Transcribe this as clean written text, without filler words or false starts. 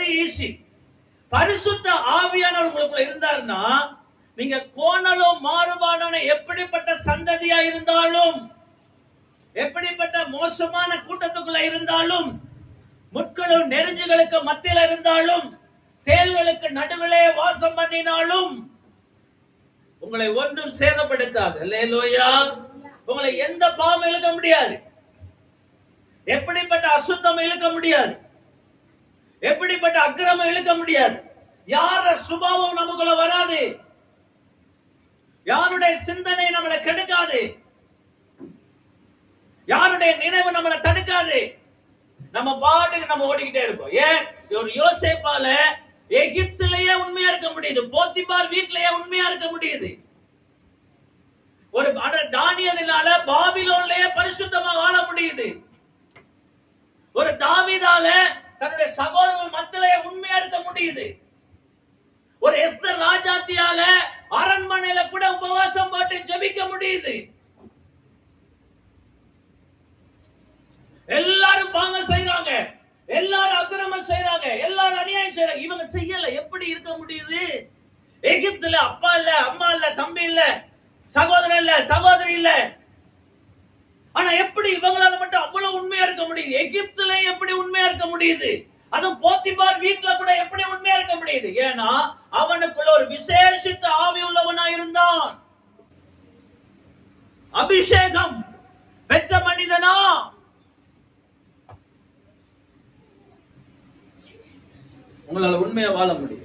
Very easy. பரிசுத்த ஆவியானவர் உங்களுக்குள்ள இருந்தாருன்னா நீங்க கோணலும் மாறுபாடான எப்படிப்பட்ட சந்ததியா இருந்தாலும், எப்படிப்பட்ட மோசமான கூட்டத்துக்குள்ள இருந்தாலும், முட்களும் நெருஞ்சுகளுக்கு மத்தியில இருந்தாலும், தேள்களுக்கு நடுவிலே வாசம் பண்ணினாலும் உங்களை ஒன்றும் சேதப்படுத்தாது. அல்லேலூயா. உங்களை எந்த பாவம் இழுக்க முடியாது, எப்படிப்பட்ட அசுத்தம் இழுக்க முடியாது, எப்படிப்பட்ட அக்கிரமம் இழுக்க முடியாது. யார சுபாவம் நமக்குள்ள வராது, யாருடைய சிந்தனை நம்மளை கெடுக்காது, யாருடைய நினைவு நம்மளை தடுக்காது. நம்ம பாட்டுக்கு நம்ம ஓடிக்கிட்டே இருப்போம். ஏன்? ஒரு யோசேப்பால எகிப்திலேயே உண்மையா இருக்க முடியுது, போத்திபார் வீட்டிலேயே உண்மையா இருக்க முடியுது. ஒரு தானியேலினால பாபிலோன்லயே பரிசுத்தமா வாழ முடியுது. ஒரு தாவீதால தன்னுடைய சகோதரர்கள் மத்தியிலே உண்மையா இருக்க முடியுது. ஒரு எஸ்தர் ராஜாத்தியால அரண்மனையில கூட உபவாசம் போட்டு ஜெபிக்க முடியுது. எல்லாரும் பாவம் செய்றாங்க, எல்லாரும் அக்கிரமம் செய்றாங்க, எல்லாரும் அநியாயம் செய்றாங்க. இவங்க செய்யல, எப்படி இருக்க முடியுது? எகிப்துல அப்பா இல்ல, அம்மா இல்ல, தம்பி இல்ல, சகோதரன் இல்ல, சகோதரி இல்ல. ஆனா எப்படி இவங்களால மட்டும் அவ்வளவு உண்மையா இருக்க முடியுது? எகிப்துல எப்படி உண்மையா இருக்க முடியுது? அதுவும் போத்திபார் வீட்டுல கூட எப்படி உண்மையா இருக்க முடியுது? ஏன்னா அவனுக்குள்ள ஒரு விசேஷித்த ஆவி உள்ளவனா இருந்தான். அபிஷேகம் பெற்ற மனிதனா. உங்களால உண்மையா வாழ முடியும்.